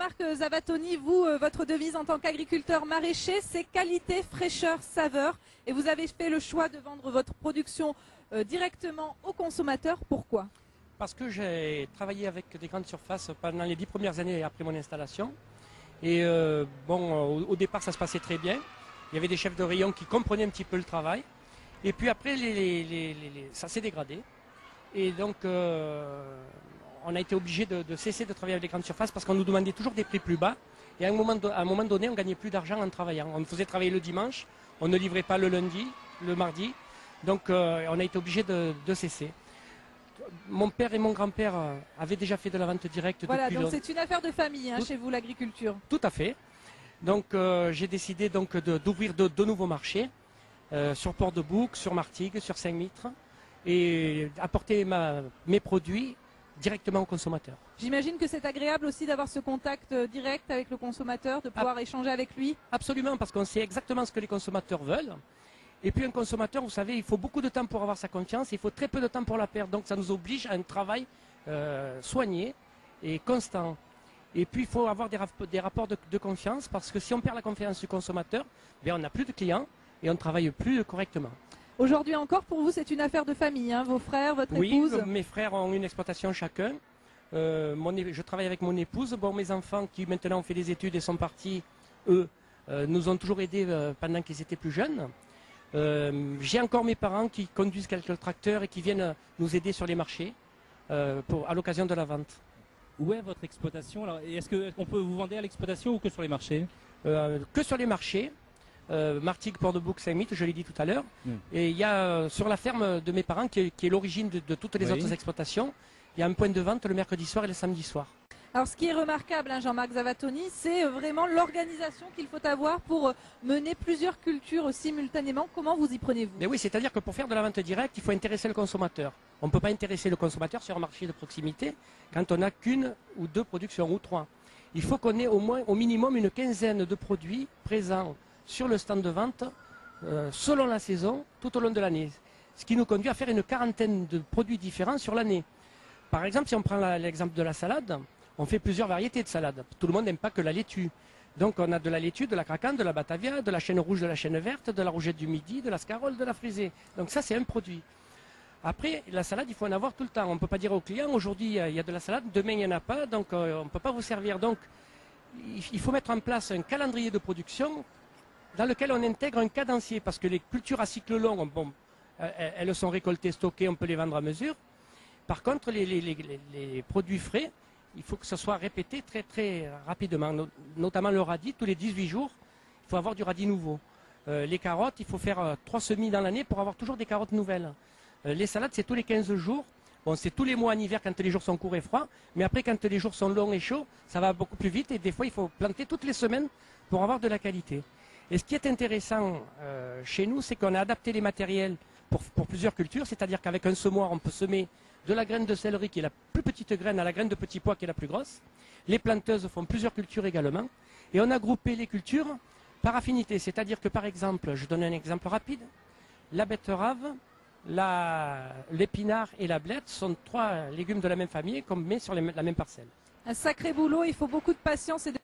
Jean-Marc Zavatoni, vous, votre devise en tant qu'agriculteur maraîcher, c'est qualité, fraîcheur, saveur. Et vous avez fait le choix de vendre votre production directement aux consommateurs. Pourquoi? Parce que j'ai travaillé avec des grandes surfaces pendant les 10 premières années après mon installation. Et au départ, ça se passait très bien. Il y avait des chefs de rayon qui comprenaient un petit peu le travail. Et puis après, ça s'est dégradé. Et donc, on a été obligé de cesser de travailler avec les grandes surfaces parce qu'on nous demandait toujours des prix plus bas. Et à un moment donné, on gagnait plus d'argent en travaillant. On me faisait travailler le dimanche, on ne livrait pas le lundi, le mardi. Donc, on a été obligé de cesser. Mon père et mon grand-père avaient déjà fait de la vente directe. Voilà, depuis donc c'est une affaire de famille chez vous, l'agriculture. Tout à fait. Donc, j'ai décidé donc d'ouvrir de nouveaux marchés sur Port-de-Bouc, sur Martigues, sur Saint-Mitre et apporter mes produits directement au consommateur. J'imagine que c'est agréable aussi d'avoir ce contact direct avec le consommateur, de pouvoir échanger avec lui. Absolument, parce qu'on sait exactement ce que les consommateurs veulent. Et puis un consommateur, vous savez, il faut beaucoup de temps pour avoir sa confiance, il faut très peu de temps pour la perdre. Donc ça nous oblige à un travail soigné et constant. Et puis il faut avoir des rapports de confiance, parce que si on perd la confiance du consommateur, bien, on n'a plus de clients et on ne travaille plus correctement. Aujourd'hui encore, pour vous, c'est une affaire de famille, vos frères, votre épouse? Oui, mes frères ont une exploitation chacun. Je travaille avec mon épouse. Bon, mes enfants qui maintenant ont fait des études et sont partis, eux, nous ont toujours aidés pendant qu'ils étaient plus jeunes. J'ai encore mes parents qui conduisent quelques tracteurs et qui viennent nous aider sur les marchés à l'occasion de la vente. Où est votre exploitation? Est-ce qu'on peut vous vendre à l'exploitation ou que sur les marchés? Que sur les marchés. Martigues, Port-de-Bouc, Saint-Mitre, je l'ai dit tout à l'heure. Et il y a sur la ferme de mes parents, qui est l'origine de toutes les autres exploitations, il y a un point de vente le mercredi soir et le samedi soir. Alors ce qui est remarquable, Jean-Marc Zavatoni, c'est vraiment l'organisation qu'il faut avoir pour mener plusieurs cultures simultanément. Comment vous y prenez-vous? Mais oui, c'est-à-dire que pour faire de la vente directe, il faut intéresser le consommateur. On ne peut pas intéresser le consommateur sur un marché de proximité quand on n'a qu'une ou deux productions, ou trois. Il faut qu'on ait au minimum une quinzaine de produits présents sur le stand de vente selon la saison, tout au long de l'année. Ce qui nous conduit à faire une quarantaine de produits différents sur l'année. Par exemple, si on prend l'exemple de la salade, on fait plusieurs variétés de salade. Tout le monde n'aime pas que la laitue. Donc on a de la laitue, de la craquante, de la batavia, de la chêne rouge, de la chêne verte, de la rougette du midi, de la scarole, de la frisée. Donc ça, c'est un produit. Après, la salade, il faut en avoir tout le temps. On ne peut pas dire aux clients, aujourd'hui il y a de la salade, demain il n'y en a pas, donc on ne peut pas vous servir. Donc il faut mettre en place un calendrier de production dans lequel on intègre un cadencier, parce que les cultures à cycle long, bon, elles sont récoltées, stockées, on peut les vendre à mesure. Par contre, les produits frais, il faut que ce soit répété très très rapidement, notamment le radis, tous les 18 jours, il faut avoir du radis nouveau. Les carottes, il faut faire 3 semis dans l'année pour avoir toujours des carottes nouvelles. Les salades, c'est tous les 15 jours. Bon, c'est tous les mois en hiver quand les jours sont courts et froids, mais après quand les jours sont longs et chauds, ça va beaucoup plus vite et des fois il faut planter toutes les semaines pour avoir de la qualité. Et ce qui est intéressant chez nous, c'est qu'on a adapté les matériels pour plusieurs cultures, c'est-à-dire qu'avec un semoir, on peut semer de la graine de céleri qui est la plus petite graine à la graine de petit pois qui est la plus grosse. Les planteuses font plusieurs cultures également. Et on a groupé les cultures par affinité, c'est-à-dire que par exemple, je donne un exemple rapide, la betterave, l'épinard et la blette sont 3 légumes de la même famille qu'on met sur la même parcelle. Un sacré boulot, il faut beaucoup de patience et de